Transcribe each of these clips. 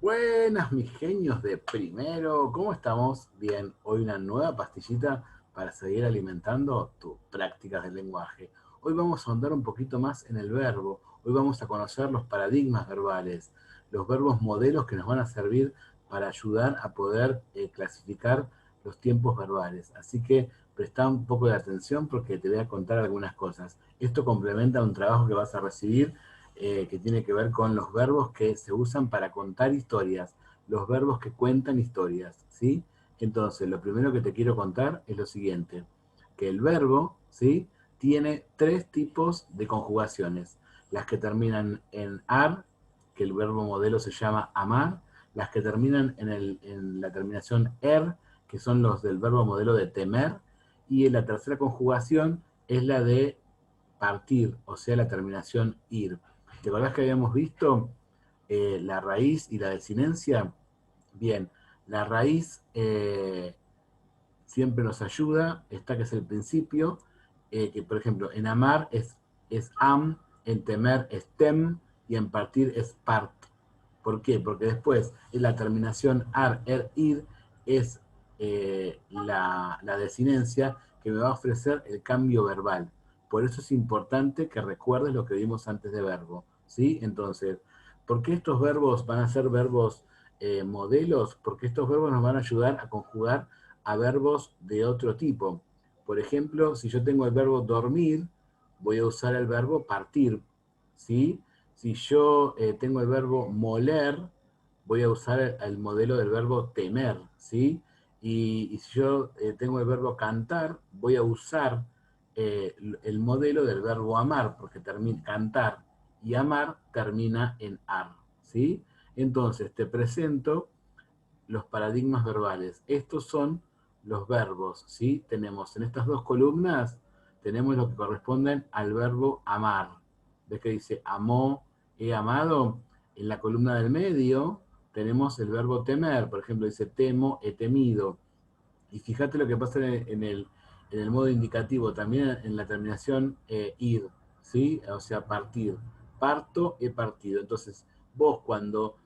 Buenas, mis genios de primero, ¿cómo estamos? Bien, hoy una nueva pastillita para seguir alimentando tus prácticas del lenguaje. Hoy vamos a ahondar un poquito más en el verbo, hoy vamos a conocer los paradigmas verbales, los verbos modelos que nos van a servir para ayudar a poder clasificar los tiempos verbales. Así que presta un poco de atención porque te voy a contar algunas cosas. Esto complementa un trabajo que vas a recibir que tiene que ver con los verbos que se usan para contar historias, los verbos que cuentan historias, ¿sí? Entonces, lo primero que te quiero contar es lo siguiente, que el verbo, ¿sí? Tiene tres tipos de conjugaciones, las que terminan en ar, que el verbo modelo se llama amar, las que terminan en la terminación er, que son los del verbo modelo de temer, y la tercera conjugación es la de partir, o sea, la terminación ir. ¿Te acordás que habíamos visto la raíz y la desinencia? Bien, la raíz siempre nos ayuda, esta que es el principio, que por ejemplo en amar es am, en temer es tem y en partir es part. ¿Por qué? Porque después en la terminación ar, er, ir es la desinencia que me va a ofrecer el cambio verbal. Por eso es importante que recuerdes lo que vimos antes de verbo. ¿Sí? Entonces, ¿por qué estos verbos van a ser verbos modelos? Porque estos verbos nos van a ayudar a conjugar a verbos de otro tipo. Por ejemplo, si yo tengo el verbo dormir, voy a usar el verbo partir. ¿Sí? Si yo tengo el verbo moler, voy a usar el modelo del verbo temer, ¿sí? Y si yo tengo el verbo cantar, voy a usar el modelo del verbo amar, porque termina cantar y amar termina en ar, ¿sí? Entonces te presento los paradigmas verbales. Estos son los verbos, ¿sí? Tenemos en estas dos columnas, tenemos lo que corresponden al verbo amar. ¿Ves que dice amó, he amado? En la columna del medio tenemos el verbo temer, por ejemplo, dice temo, he temido. Y fíjate lo que pasa en el modo indicativo, también en la terminación ir, ¿sí? O sea, partir. Parto, he partido. Entonces, vos cuando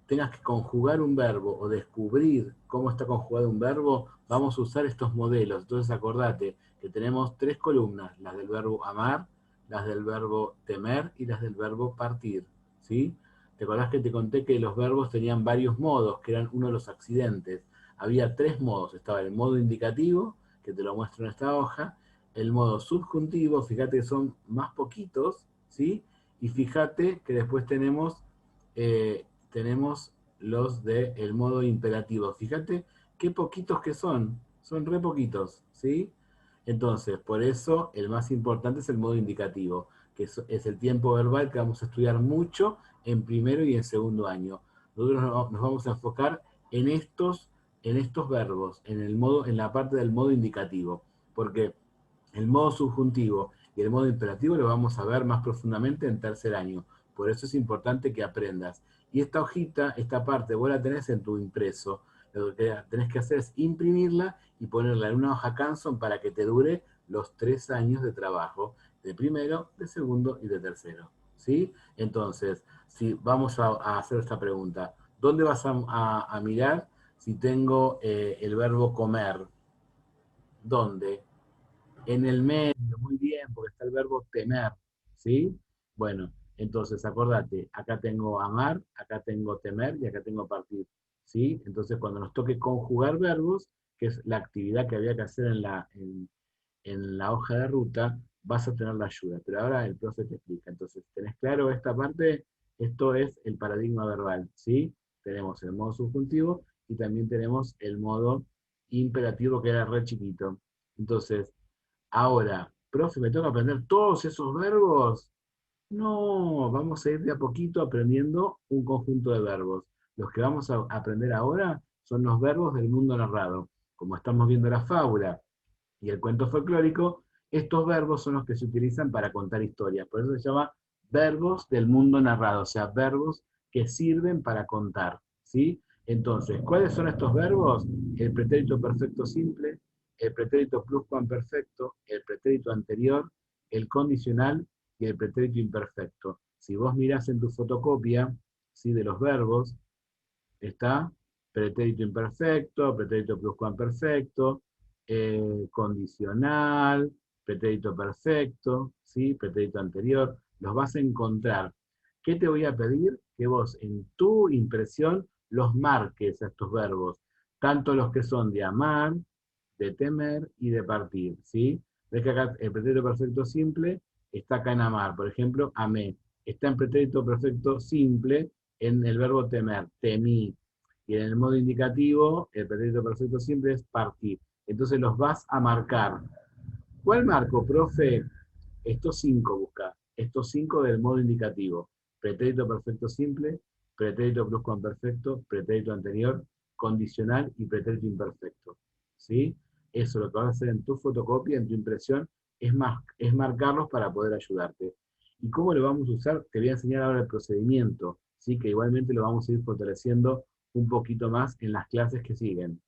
tengas que conjugar un verbo o descubrir cómo está conjugado un verbo, vamos a usar estos modelos. Entonces acordate que tenemos tres columnas, las del verbo amar, las del verbo temer y las del verbo partir. ¿Sí? ¿Te acordás que te conté que los verbos tenían varios modos, que eran uno de los accidentes? Había tres modos. Estaba el modo indicativo, que te lo muestro en esta hoja, el modo subjuntivo, fíjate que son más poquitos, ¿sí? Y fíjate que después tenemos los del modo imperativo. Fíjate qué poquitos que son re poquitos, ¿sí? Entonces, por eso el más importante es el modo indicativo, que es el tiempo verbal que vamos a estudiar mucho en primero y en segundo año. Nosotros nos vamos a enfocar en estos verbos, en la parte del modo indicativo, porque el modo subjuntivo y el modo imperativo lo vamos a ver más profundamente en tercer año. Por eso es importante que aprendas. Y esta hojita, esta parte, vos la tenés en tu impreso. Lo que tenés que hacer es imprimirla y ponerla en una hoja Canson para que te dure los 3 años de trabajo, de primero, de segundo y de tercero. ¿Sí? Entonces, si vamos a hacer esta pregunta, ¿dónde vas a mirar si tengo el verbo comer? ¿Dónde? En el medio, muy bien, porque está el verbo temer, ¿sí? Bueno, entonces acordate, acá tengo amar, acá tengo temer y acá tengo partir, ¿sí? Entonces cuando nos toque conjugar verbos, que es la actividad que había que hacer en la hoja de ruta, vas a tener la ayuda. Pero ahora el profe te explica. Entonces, ¿tenés claro esta parte? Esto es el paradigma verbal, ¿sí? Tenemos el modo subjuntivo y también tenemos el modo imperativo que era re chiquito. Entonces, ahora, profe, ¿me tengo que aprender todos esos verbos? No, vamos a ir de a poquito aprendiendo un conjunto de verbos. Los que vamos a aprender ahora son los verbos del mundo narrado. Como estamos viendo la fábula y el cuento folclórico, estos verbos son los que se utilizan para contar historias. Por eso se llama verbos del mundo narrado, o sea, verbos que sirven para contar. ¿Sí? Entonces, ¿cuáles son estos verbos? El pretérito perfecto simple, el pretérito pluscuamperfecto, el pretérito anterior, el condicional y el pretérito imperfecto. Si vos mirás en tu fotocopia, ¿sí? De los verbos, Está pretérito imperfecto, pretérito pluscuamperfecto, condicional, pretérito perfecto, ¿sí? Pretérito anterior. Los vas a encontrar. ¿Qué te voy a pedir? Que vos en tu impresión los marques a estos verbos, tanto los que son de amar, de temer y de partir, ¿sí? Ves que acá el pretérito perfecto simple está acá en amar, por ejemplo, amé. Está en pretérito perfecto simple en el verbo temer, temí. Y en el modo indicativo, el pretérito perfecto simple es partir. Entonces los vas a marcar. ¿Cuál marco, profe? Estos cinco busca. Estos cinco del modo indicativo. Pretérito perfecto simple, pretérito pluscuamperfecto, pretérito anterior, condicional y pretérito imperfecto. ¿Sí? Eso lo que vas a hacer en tu fotocopia, en tu impresión, es marcarlos para poder ayudarte. ¿Y cómo lo vamos a usar? Te voy a enseñar ahora el procedimiento, ¿sí? Que igualmente lo vamos a ir fortaleciendo un poquito más en las clases que siguen.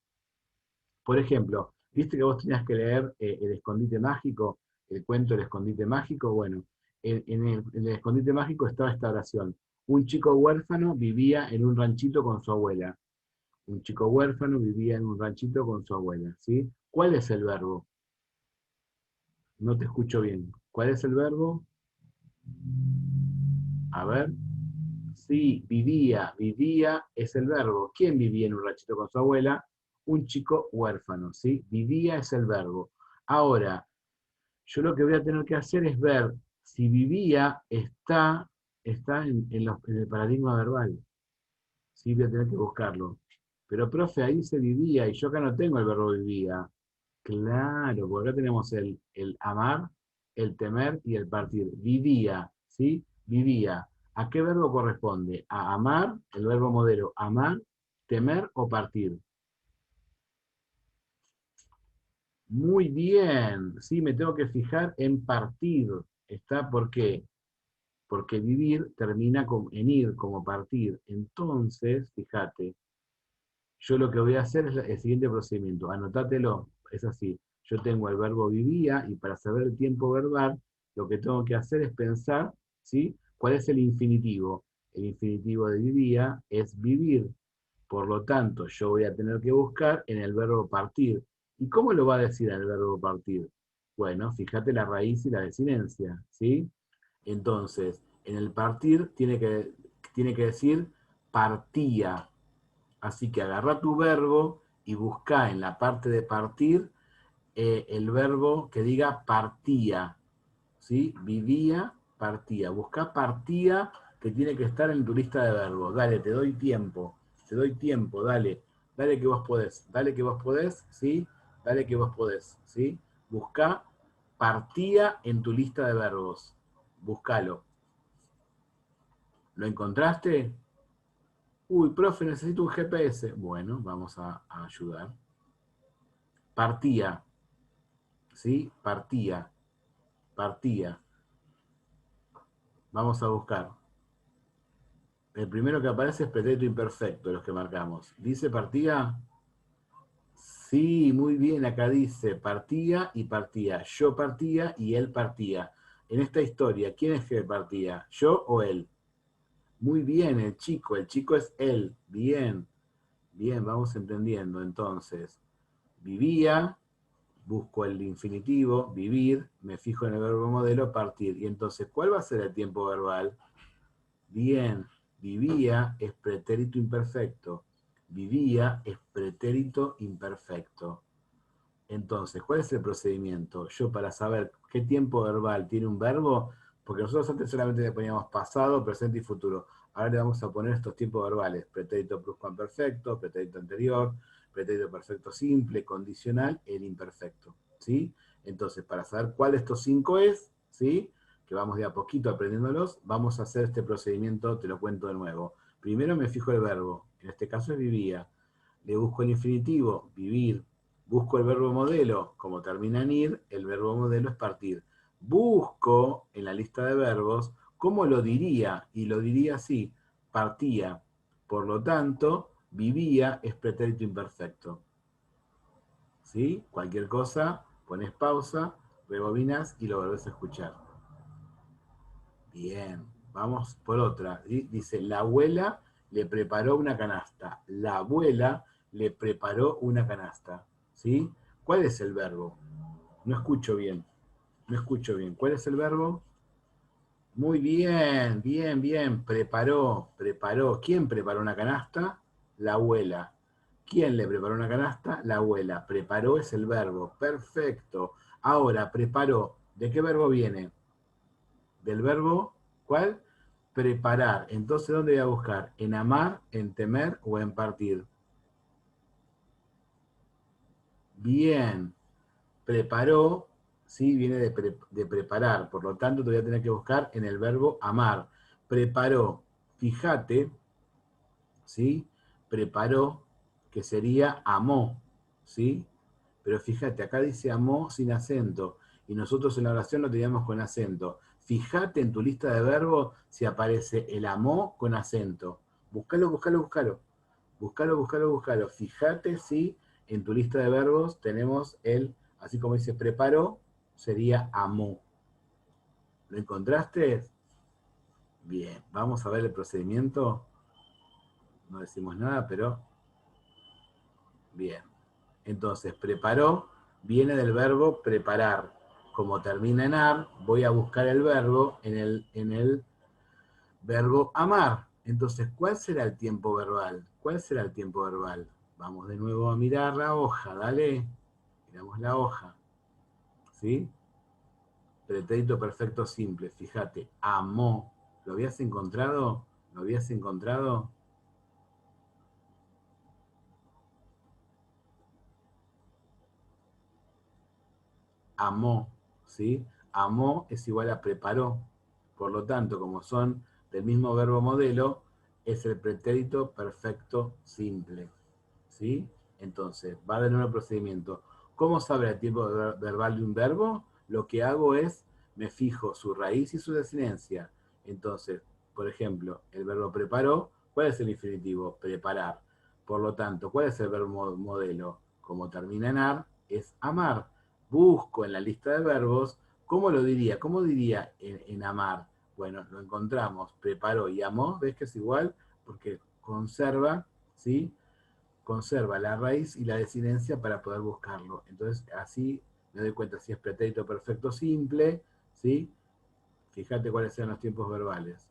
Por ejemplo, ¿viste que vos tenías que leer El escondite mágico, el cuento El escondite mágico? Bueno, en el escondite mágico estaba esta oración. Un chico huérfano vivía en un ranchito con su abuela. Un chico huérfano vivía en un ranchito con su abuela, ¿sí? ¿Cuál es el verbo? No te escucho bien. ¿Cuál es el verbo? A ver. Sí, vivía, vivía es el verbo. ¿Quién vivía en un ranchito con su abuela? Un chico huérfano, ¿sí? Vivía es el verbo. Ahora, yo lo que voy a tener que hacer es ver si vivía está en el paradigma verbal. Sí, voy a tener que buscarlo. Pero, profe, ahí se vivía y yo acá no tengo el verbo vivía. Claro, porque acá tenemos el amar, el temer y el partir. Vivía, ¿sí? Vivía. ¿A qué verbo corresponde? ¿A amar, el verbo modelo, amar, temer o partir? Muy bien, sí, me tengo que fijar en partir. ¿Está por qué? Porque vivir termina en ir, como partir. Entonces, fíjate, yo lo que voy a hacer es el siguiente procedimiento, anotátelo, es así. Yo tengo el verbo vivía y para saber el tiempo verbal, lo que tengo que hacer es pensar, ¿sí? ¿Cuál es el infinitivo? El infinitivo de vivía es vivir. Por lo tanto, yo voy a tener que buscar en el verbo partir. ¿Y cómo lo va a decir el verbo partir? Bueno, fíjate la raíz y la desinencia, ¿sí? Entonces, en el partir tiene que decir partía. Así que agarra tu verbo y busca en la parte de partir el verbo que diga partía. ¿Sí? Vivía, partía. Busca partía que tiene que estar en tu lista de verbos. Dale, te doy tiempo, dale. Dale que vos podés, dale que vos podés, ¿sí? Dale que vos podés, ¿sí? Busca partía en tu lista de verbos. Búscalo. ¿Lo encontraste? Uy, profe, necesito un GPS. Bueno, vamos a ayudar. Partía, ¿sí? Partía, partía. Vamos a buscar. El primero que aparece es pretérito imperfecto, los que marcamos. ¿Dice partía? Sí, muy bien, acá dice partía y partía. Yo partía y él partía. En esta historia, ¿quién es que partía? ¿Yo o él? Muy bien, el chico es él. Bien, bien, vamos entendiendo. Entonces, vivía, busco el infinitivo, vivir, me fijo en el verbo modelo, partir. Y entonces, ¿cuál va a ser el tiempo verbal? Bien, vivía es pretérito imperfecto. Vivía es pretérito imperfecto. Entonces, ¿cuál es el procedimiento? Yo para saber qué tiempo verbal tiene un verbo, porque nosotros antes solamente le poníamos pasado, presente y futuro. Ahora le vamos a poner estos tiempos verbales, pretérito pluscuamperfecto, pretérito anterior, pretérito perfecto simple, condicional, el imperfecto. ¿Sí? Entonces, para saber cuál de estos cinco es, ¿sí? Que vamos de a poquito aprendiéndolos, vamos a hacer este procedimiento, te lo cuento de nuevo. Primero me fijo el verbo, en este caso es vivía. Le busco el infinitivo, vivir. Busco el verbo modelo, como termina en ir, el verbo modelo es partir. Busco en la lista de verbos cómo lo diría, y lo diría así, partía. Por lo tanto, vivía es pretérito imperfecto. ¿Sí? Cualquier cosa, pones pausa, rebobinas y lo volvés a escuchar. Bien, vamos por otra. Dice, la abuela le preparó una canasta. La abuela le preparó una canasta. ¿Sí? ¿Cuál es el verbo? No escucho bien. No escucho bien. ¿Cuál es el verbo? Muy bien, bien, bien. Preparó, preparó. ¿Quién preparó una canasta? La abuela. ¿Quién le preparó una canasta? La abuela. Preparó es el verbo. Perfecto. Ahora, preparó. ¿De qué verbo viene? Del verbo, ¿cuál? Preparar. Entonces, ¿dónde voy a buscar? ¿En amar, en temer o en partir? Bien. Preparó, ¿sí? Viene de preparar. Por lo tanto, te voy a tener que buscar en el verbo amar. Preparó. Fíjate, ¿sí? Preparó, que sería amó, ¿sí? Pero fíjate, acá dice amó sin acento, y nosotros en la oración lo teníamos con acento. Fíjate en tu lista de verbos si aparece el amó con acento. Búscalo, búscalo, búscalo. Búscalo, búscalo, búscalo. Fíjate si en tu lista de verbos tenemos el, así como dice preparó, sería amó. ¿Lo encontraste? Bien, vamos a ver el procedimiento. No decimos nada, pero bien. Entonces, preparó viene del verbo preparar. Como termina en ar, voy a buscar el verbo en el verbo amar. Entonces, ¿cuál será el tiempo verbal? ¿Cuál será el tiempo verbal? Vamos de nuevo a mirar la hoja, dale. Miramos la hoja. ¿Sí? Pretérito perfecto simple, fíjate, amó. ¿Lo habías encontrado? ¿Lo habías encontrado? Amó, ¿sí? Amó es igual a preparó. Por lo tanto, como son del mismo verbo modelo, es el pretérito perfecto simple, ¿sí? Entonces, va de nuevo el procedimiento. ¿Cómo saber el tiempo verbal de un verbo? Lo que hago es, me fijo su raíz y su desinencia. Entonces, por ejemplo, el verbo preparó, ¿cuál es el infinitivo? Preparar. Por lo tanto, ¿cuál es el verbo modelo? Como termina en ar, es amar. Busco en la lista de verbos, ¿cómo lo diría? ¿Cómo diría en amar? Bueno, lo encontramos, preparó y amó, ¿ves que es igual? Porque conserva, ¿sí? Conserva la raíz y la desinencia para poder buscarlo. Entonces, así me doy cuenta si es pretérito perfecto simple, ¿sí? Fíjate cuáles eran los tiempos verbales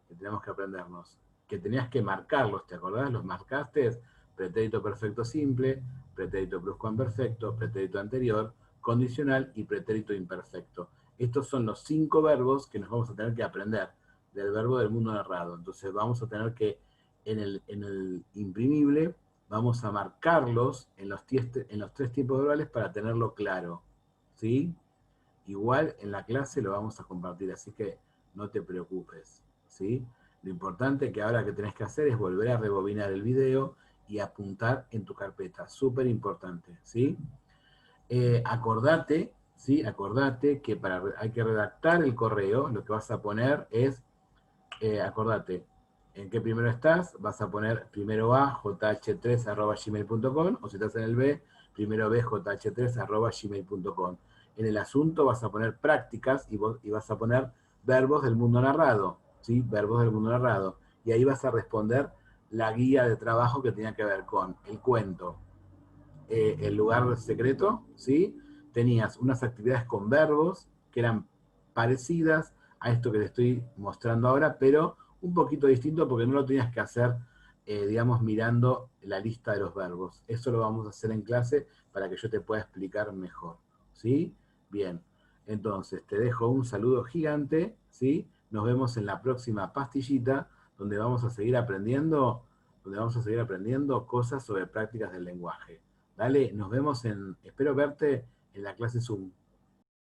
que tenemos que aprendernos. Que tenías que marcarlos, ¿te acordás? Los marcaste, pretérito perfecto simple, pretérito pluscuamperfecto, pretérito anterior, condicional y pretérito imperfecto. Estos son los 5 verbos que nos vamos a tener que aprender del verbo del mundo narrado. Entonces vamos a tener que, en el imprimible, vamos a marcarlos en los 3 tiempos verbales para tenerlo claro. ¿Sí? Igual en la clase lo vamos a compartir, así que no te preocupes, ¿sí? Lo importante que ahora que tenés que hacer es volver a rebobinar el video y apuntar en tu carpeta, súper importante, ¿sí? Acordate, ¿sí? Acordate que hay que redactar el correo, lo que vas a poner es, acordate, en qué primero estás, vas a poner primero A, jh3@gmail.com, o si estás en el B, primero B, jh3@gmail.com. En el asunto vas a poner prácticas y vas a poner verbos del mundo narrado, ¿sí? Verbos del mundo narrado. Y ahí vas a responder la guía de trabajo que tenía que ver con el cuento, el lugar secreto, ¿sí? Tenías unas actividades con verbos que eran parecidas a esto que te estoy mostrando ahora, pero un poquito distinto porque no lo tenías que hacer, digamos, mirando la lista de los verbos. Eso lo vamos a hacer en clase para que yo te pueda explicar mejor, ¿sí? Bien, entonces te dejo un saludo gigante, ¿sí? Nos vemos en la próxima pastillita, donde vamos a seguir aprendiendo cosas sobre prácticas del lenguaje. Dale, nos vemos espero verte en la clase Zoom.